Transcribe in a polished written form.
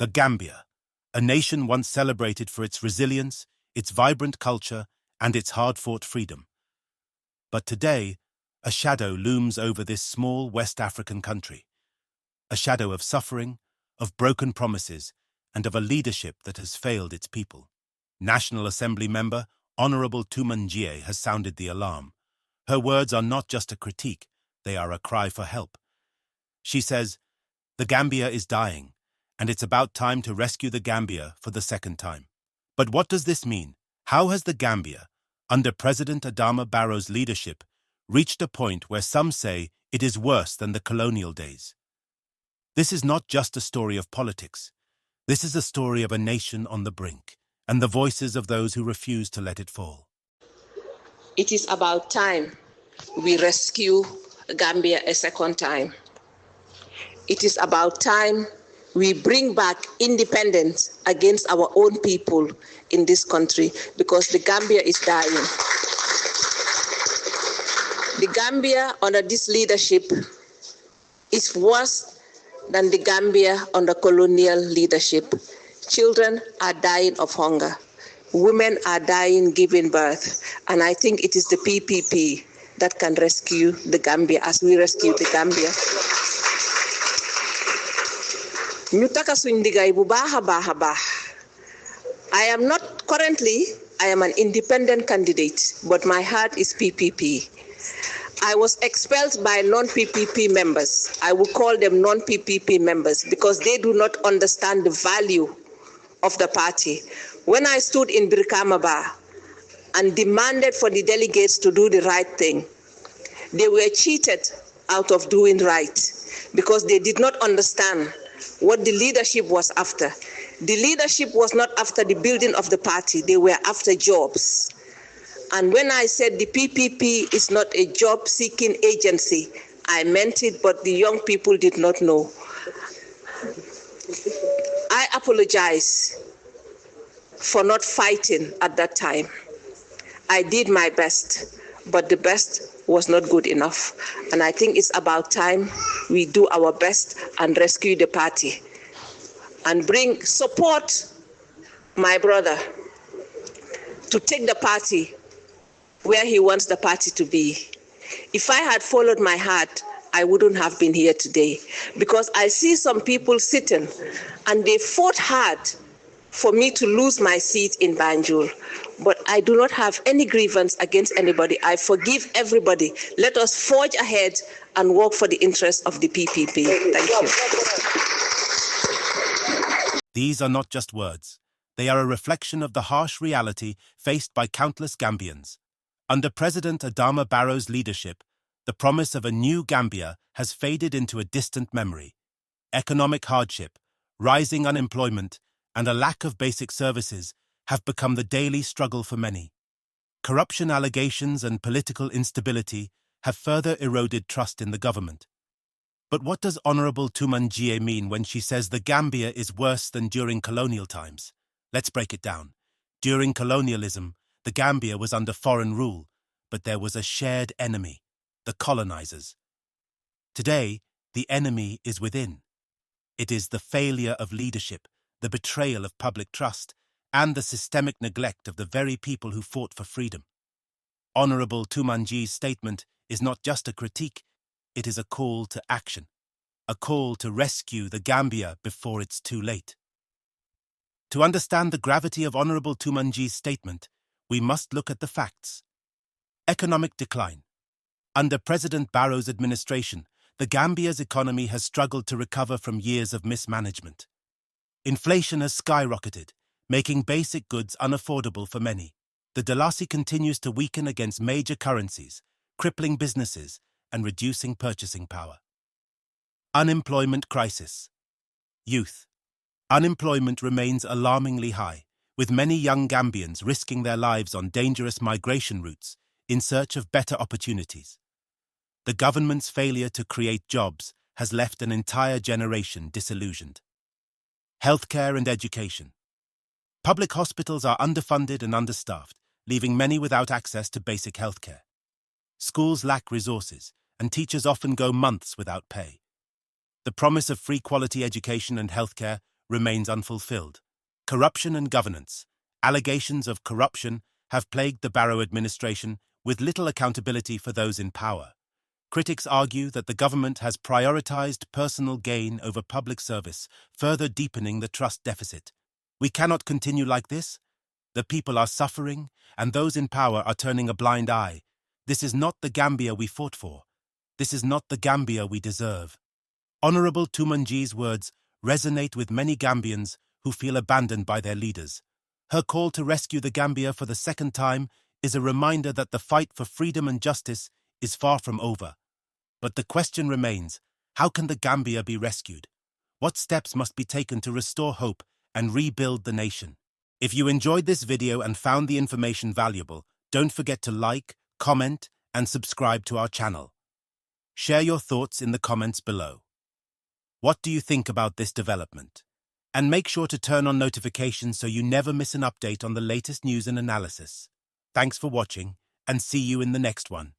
The Gambia, a nation once celebrated for its resilience, its vibrant culture, and its hard-fought freedom. But today, a shadow looms over this small West African country. A shadow of suffering, of broken promises, and of a leadership that has failed its people. National Assembly member Honorable Tuma Njie has sounded the alarm. Her words are not just a critique, they are a cry for help. She says, "The Gambia is dying, and it's about time to rescue the Gambia for the second time." But what does this mean? How has the Gambia, under President ADAMA Barrow's leadership, reached a point where some say it is worse than the colonial days? This is not just a story of politics. This is a story of a nation on the brink, and the voices of those who refuse to let it fall. It is about time we rescue Gambia a second time. It is about time we bring back independence against our own people in this country, because the Gambia is dying. The Gambia under this leadership is worse than the Gambia under colonial leadership. Children are dying of hunger. Women are dying giving birth. And I think it is the PPP that can rescue the Gambia as we rescue the Gambia. Ñu taka suñ ndigay bu baax a baax. I am an independent candidate, but my heart is PPP. I was expelled by non-PPP members. I will call them non-PPP members because they do not understand the value of the party. When I stood in Brikama and demanded for the delegates to do the right thing, they were cheated out of doing right because they did not understand what the leadership was after. The leadership was not after the building of the party, they were after jobs. And when I said the PPP is not a job-seeking agency, I meant it, but the young people did not know. I apologize for not fighting at that time. I did my best, but the best was not good enough. And I think it's about time we do our best and rescue the party and support my brother to take the party where he wants the party to be. If I had followed my heart, I wouldn't have been here today, because I see some people sitting and they fought hard for me to lose my seat in Banjul. But I do not have any grievance against anybody. I forgive everybody. Let us forge ahead and work for the interests of the PPP. Thank you. These are not just words. They are a reflection of the harsh reality faced by countless Gambians. Under President Adama Barrow's leadership, the promise of a new Gambia has faded into a distant memory. Economic hardship, rising unemployment, and a lack of basic services have become the daily struggle for many. Corruption allegations and political instability have further eroded trust in the government. But what does Honorable Tuma Njie mean when she says the Gambia is worse than during colonial times? Let's break it down. During colonialism, the Gambia was under foreign rule, but there was a shared enemy, the colonizers. Today, the enemy is within. It is the failure of leadership, the betrayal of public trust, and the systemic neglect of the very people who fought for freedom. Honorable Tuma Njie's statement is not just a critique, it is a call to action, a call to rescue the Gambia before it's too late. To understand the gravity of Honorable Tuma Njie's statement, we must look at the facts. Economic decline. Under President Barrow's administration, the Gambia's economy has struggled to recover from years of mismanagement. Inflation has skyrocketed, making basic goods unaffordable for many. The Dalasi continues to weaken against major currencies, crippling businesses and reducing purchasing power. Unemployment crisis. Youth. Unemployment remains alarmingly high, with many young Gambians risking their lives on dangerous migration routes in search of better opportunities. The government's failure to create jobs has left an entire generation disillusioned. Healthcare and education. Public hospitals are underfunded and understaffed, leaving many without access to basic healthcare. Schools lack resources, and teachers often go months without pay. The promise of free quality education and healthcare remains unfulfilled. Corruption and governance. Allegations of corruption have plagued the Barrow administration with little accountability for those in power. Critics argue that the government has prioritized personal gain over public service, further deepening the trust deficit. We cannot continue like this. The people are suffering, and those in power are turning a blind eye. This is not the Gambia we fought for. This is not the Gambia we deserve. Honorable Tuma Njie's words resonate with many Gambians who feel abandoned by their leaders. Her call to rescue the Gambia for the second time is a reminder that the fight for freedom and justice is far from over. But the question remains, how can the Gambia be rescued? What steps must be taken to restore hope and rebuild the nation? If you enjoyed this video and found the information valuable, don't forget to like, comment, and subscribe to our channel. Share your thoughts in the comments below. What do you think about this development? And make sure to turn on notifications so you never miss an update on the latest news and analysis. Thanks for watching, and see you in the next one.